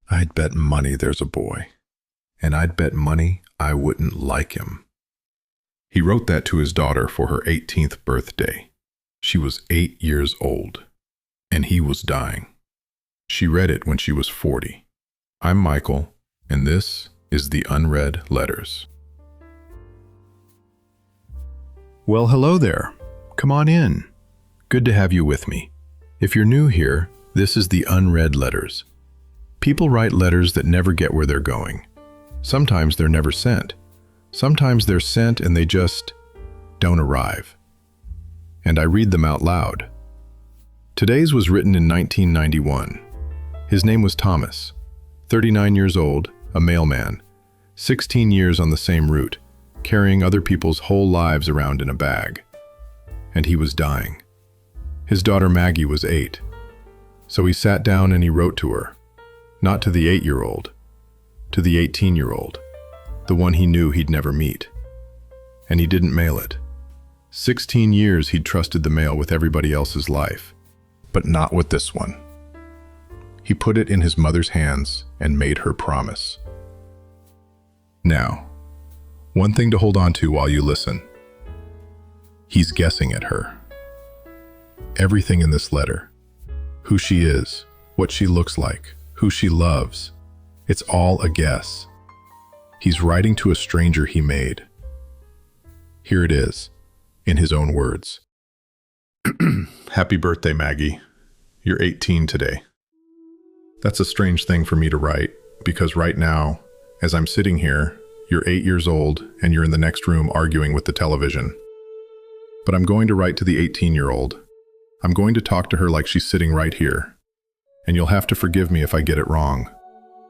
I'd bet money there's a boy, and I'd bet money I wouldn't like him. He wrote that to his daughter for her 18th birthday. She was 8 years old, and he was dying. She read it when she was 40. I'm Michael, and this is the Unread Letters. Well, hello there. Come on in. Good to have you with me. If you're new here, this is the Unread Letters. People write letters that never get where they're going. Sometimes they're never sent. Sometimes they're sent and they just don't arrive. And I read them out loud. Today's was written in 1991. His name was Thomas, 39 years old, a mailman, 16 years on the same route, carrying other people's whole lives around in a bag. And he was dying. His daughter Maggie was 8. So he sat down and he wrote to her. Not to the 8-year-old, to the 18-year-old, the one he knew he'd never meet. And he didn't mail it. 16 years he'd trusted the mail with everybody else's life, but not with this one. He put it in his mother's hands and made her promise. Now, one thing to hold on to while you listen. He's guessing at her. Everything in this letter, who she is, what she looks like, who she loves, it's all a guess. He's writing to a stranger he made. Here it is, in his own words. Happy birthday, Maggie. You're 18 today. That's a strange thing for me to write, because right now, as I'm sitting here, you're 8 years old and you're in the next room arguing with the television. But I'm going to write to the 18-year-old. I'm going to talk to her like she's sitting right here. And you'll have to forgive me if I get it wrong.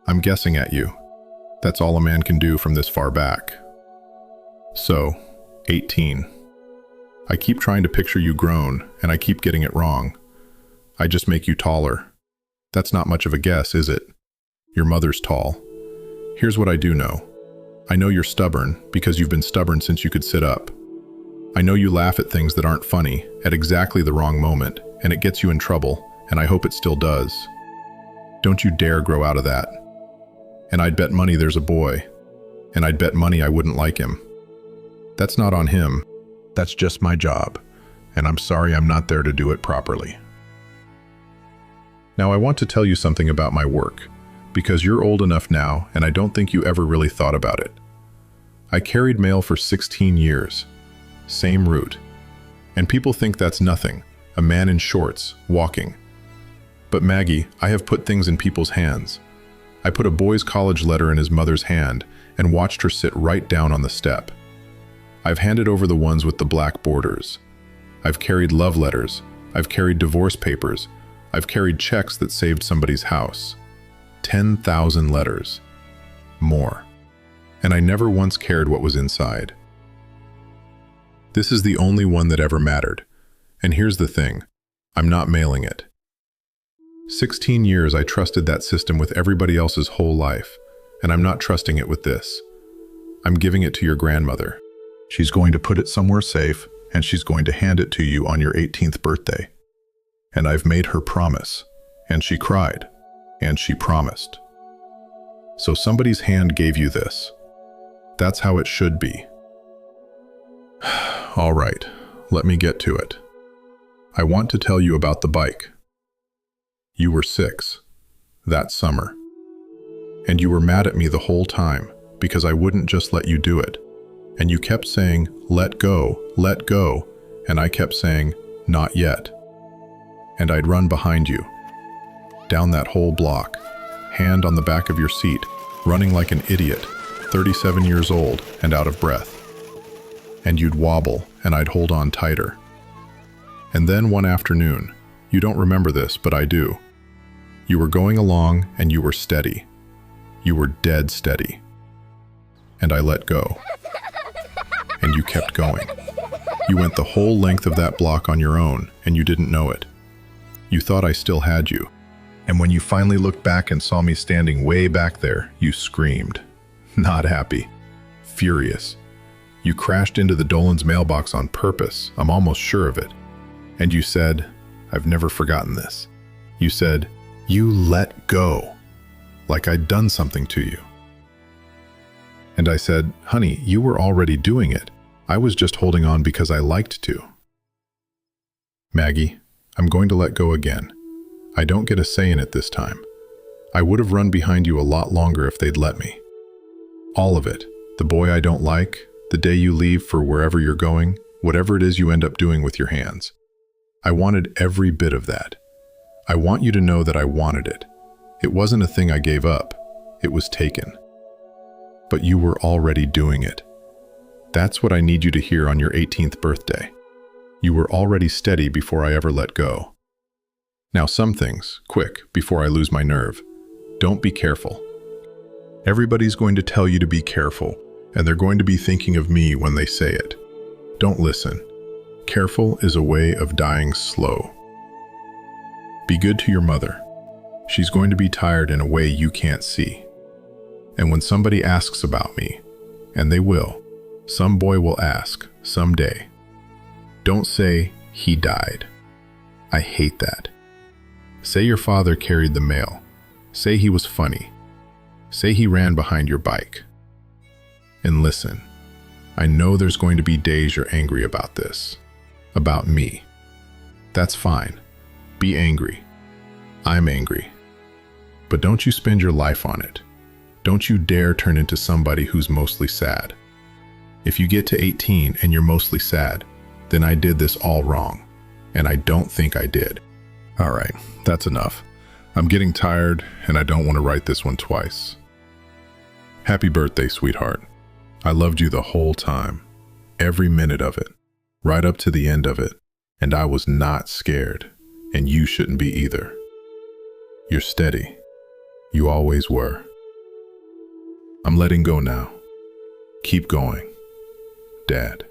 I'm guessing at you. That's all a man can do from this far back. So, 18. I keep trying to picture you grown, and I keep getting it wrong. I just make you taller. That's not much of a guess, is it? Your mother's tall. Here's what I do know. I know you're stubborn, because you've been stubborn since you could sit up. I know you laugh at things that aren't funny, at exactly the wrong moment, and it gets you in trouble, and I hope it still does. Don't you dare grow out of that. And I'd bet money there's a boy, and I'd bet money I wouldn't like him. That's not on him. That's just my job, and I'm sorry I'm not there to do it properly. Now I want to tell you something about my work, because you're old enough now, and I don't think you ever really thought about it. I carried mail for 16 years. Same route. And people think that's nothing, a man in shorts, walking. But Maggie, I have put things in people's hands. I put a boy's college letter in his mother's hand and watched her sit right down on the step. I've handed over the ones with the black borders. I've carried love letters. I've carried divorce papers. I've carried checks that saved somebody's house. 10,000 letters. More. And I never once cared what was inside. This is the only one that ever mattered. And here's the thing. I'm not mailing it. 16 years I trusted that system with everybody else's whole life, and I'm not trusting it with this. I'm giving it to your grandmother. She's going to put it somewhere safe, and she's going to hand it to you on your 18th birthday. And I've made her promise, and she cried, and she promised. So somebody's hand gave you this. That's how it should be. All right, let me get to it. I want to tell you about the bike. You were 6, that summer. And you were mad at me the whole time because I wouldn't just let you do it. And you kept saying, let go, and I kept saying, not yet. And I'd run behind you, down that whole block, hand on the back of your seat, running like an idiot, 37 years old and out of breath. And you'd wobble, and I'd hold on tighter. And then one afternoon, you don't remember this, but I do. You were going along, and you were steady. You were dead steady. And I let go. And you kept going. You went the whole length of that block on your own, and you didn't know it. You thought I still had you. And when you finally looked back and saw me standing way back there, you screamed. Not happy. Furious. You crashed into the Dolan's mailbox on purpose, I'm almost sure of it. And you said, I've never forgotten this. You said, you let go. like I'd done something to you. And I said, honey, you were already doing it. I was just holding on because I liked to. Maggie, I'm going to let go again. I don't get a say in it this time. I would have run behind you a lot longer if they'd let me. All of it, the boy I don't like, the day you leave for wherever you're going, whatever it is you end up doing with your hands. I wanted every bit of that. I want you to know that I wanted it. It wasn't a thing I gave up. It was taken. But you were already doing it. That's what I need you to hear on your 18th birthday. You were already steady before I ever let go. Now some things, quick, before I lose my nerve. Don't be careful. Everybody's going to tell you to be careful, and they're going to be thinking of me when they say it. Don't listen. Careful is a way of dying slow. Be good to your mother. She's going to be tired in a way you can't see. And when somebody asks about me, and they will, some boy will ask, someday. Don't say, he died. I hate that. Say your father carried the mail. Say he was funny. Say he ran behind your bike. And listen, I know there's going to be days you're angry about this. About me. That's fine. Be angry. I'm angry. But don't you spend your life on it. Don't you dare turn into somebody who's mostly sad. If you get to 18 and you're mostly sad, then I did this all wrong. And I don't think I did. All right, that's enough. I'm getting tired and I don't want to write this one twice. Happy birthday, sweetheart. I loved you the whole time. Every minute of it. Right up to the end of it. And I was not scared. And you shouldn't be either. You're steady. You always were. I'm letting go now. Keep going. Dad.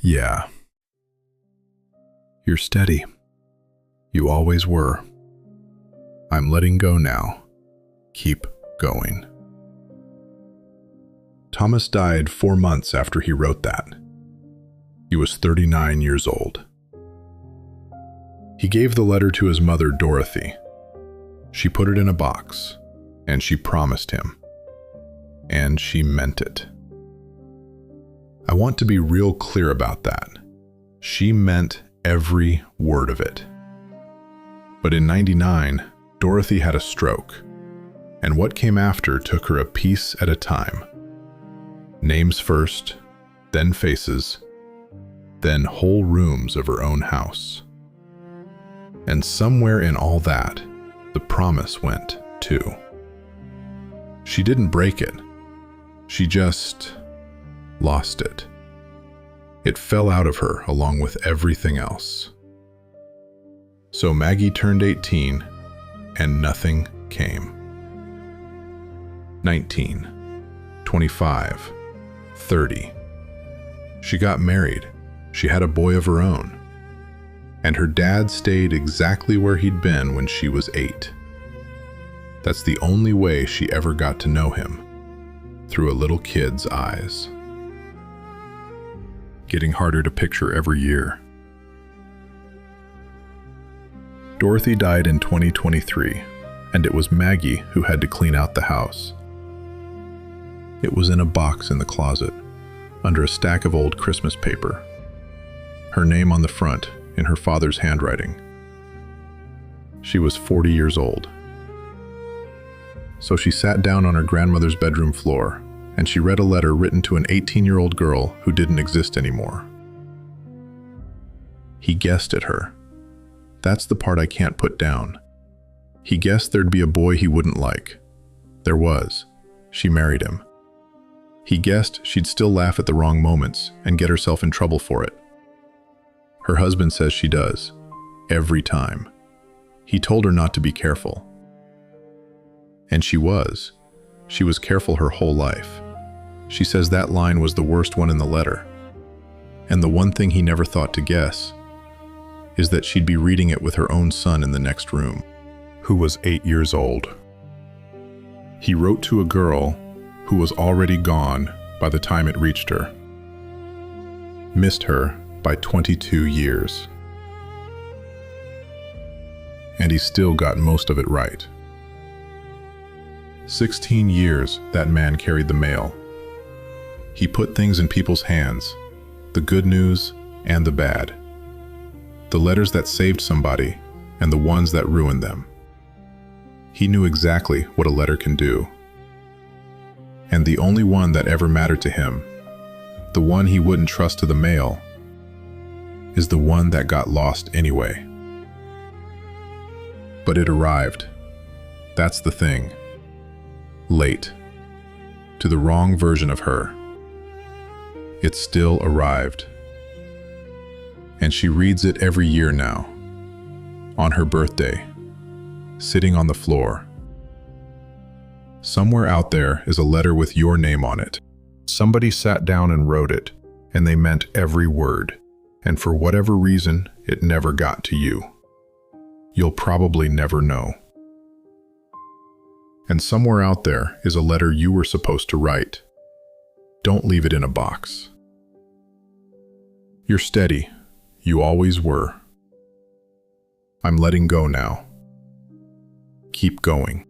Yeah. You're steady. You always were. I'm letting go now. Keep going. Thomas died 4 months after he wrote that. He was 39 years old. He gave the letter to his mother, Dorothy. She put it in a box, and she promised him. And she meant it. I want to be real clear about that. She meant every word of it. But in '99, Dorothy had a stroke, and what came after took her a piece at a time. Names first, then faces, then whole rooms of her own house. And somewhere in all that, the promise went too. She didn't break it. She just lost it. It fell out of her along with everything else. So Maggie turned 18 and nothing came. 19, 25, 30. She got married. She had a boy of her own. And her dad stayed exactly where he'd been when she was 8. That's the only way she ever got to know him, through a little kid's eyes. Getting harder to picture every year. Dorothy died in 2023, and it was Maggie who had to clean out the house. It was in a box in the closet, under a stack of old Christmas paper. Her name on the front, in her father's handwriting. She was 40 years old. So she sat down on her grandmother's bedroom floor, and she read a letter written to an 18-year-old girl who didn't exist anymore. He guessed at her. That's the part I can't put down. He guessed there'd be a boy he wouldn't like. There was. She married him. He guessed she'd still laugh at the wrong moments and get herself in trouble for it. Her husband says she does. Every time. He told her not to be careful. And she was. She was careful her whole life. She says that line was the worst one in the letter. And the one thing he never thought to guess is that she'd be reading it with her own son in the next room, who was 8 years old. He wrote to a girl who was already gone by the time it reached her. Missed her by 22 years. and he still got most of it right. 16 years that man carried the mail. He put things in people's hands, the good news and the bad. The letters that saved somebody and the ones that ruined them. He knew exactly what a letter can do. And the only one that ever mattered to him, the one he wouldn't trust to the mail, is the one that got lost anyway. But it arrived. That's the thing. Late. To the wrong version of her. It still arrived. And she reads it every year now. On her birthday. Sitting on the floor. Somewhere out there is a letter with your name on it. Somebody sat down and wrote it, and they meant every word. And for whatever reason, it never got to you. You'll probably never know. And somewhere out there is a letter you were supposed to write. Don't leave it in a box. You're steady. You always were. I'm letting go now. Keep going.